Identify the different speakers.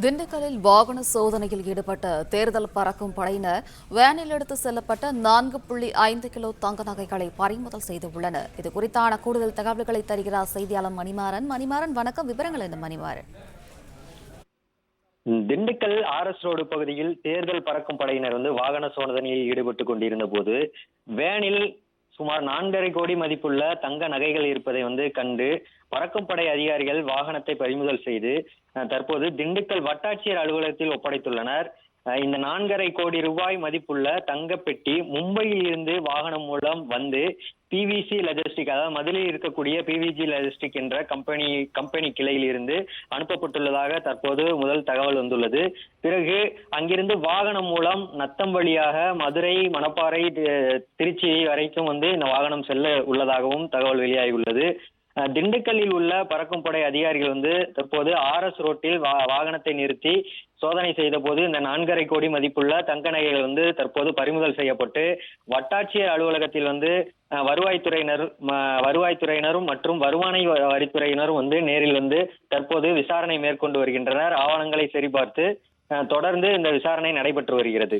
Speaker 1: திண்டுக்கல்லில் வாகன சோதனையில் ஈடுபட்ட தேர்தல் பறக்கும் படையினர் வேனில் எடுத்து செல்லப்பட்ட 4.5 கிலோ தங்க நகைகளை பறிமுதல் செய்துள்ளனர். இது குறித்தான கூடுதல் தகவல்களை தருகிறார் செய்தியாளர் மணிமாறன். வணக்கம். விவரங்கள் என்ன மணிமாறன்?
Speaker 2: திண்டுக்கல் ஆர்எஸ் ரோடு பகுதியில் தேர்தல் பறக்கும் படையினர் வாகன சோதனையில் ஈடுபட்டு கொண்டிருந்த போது வேனில் சுமார் 4.5 கோடி மதிப்புள்ள தங்க நகைகள் இருப்பதை கண்டு பறக்கும் படை அதிகாரிகள் வாகனத்தை பறிமுதல் செய்து தற்போது திண்டுக்கல் வட்டாட்சியர் அலுவலகத்தில் ஒப்படைத்துள்ளனர். இந்த 4.5 கோடி ரூபாய் மதிப்புள்ள தங்கப்பெட்டி மும்பையில் இருந்து வாகனம் மூலம் வந்து பிவிசி லாஜிஸ்டிக், அதாவது மதுரையில் இருக்கக்கூடிய பிவிஜி லாஜிஸ்டிக் என்ற கம்பெனி கிளையில் இருந்து அனுப்பப்பட்டுள்ளதாக தற்போது முதல் தகவல் வந்துள்ளது. பிறகு அங்கிருந்து வாகனம் மூலம் நத்தம் வழியாக மதுரை, மணப்பாறை, திருச்சி வரைக்கும் இந்த வாகனம் செல்ல உள்ளதாகவும் தகவல் வெளியாகியுள்ளது. திண்டுக்கல்லில் உள்ள பறக்கும் படை அதிகாரிகள் தற்போது ஆர்எஸ் ரோட்டில் வாகனத்தை நிறுத்தி சோதனை செய்த போது இந்த 4.5 கோடி மதிப்புள்ள தங்க நகைகள் தற்போது பறிமுதல் செய்யப்பட்டு வட்டாட்சியர் அலுவலகத்தில் வருவாய்த்துறையினரும் மற்றும் வருமான வரித்துறையினரும் நேரில் தற்போது விசாரணை மேற்கொண்டு வருகின்றனர். ஆவணங்களை சரிபார்த்து தொடர்ந்து இந்த விசாரணை நடைபெற்று வருகிறது.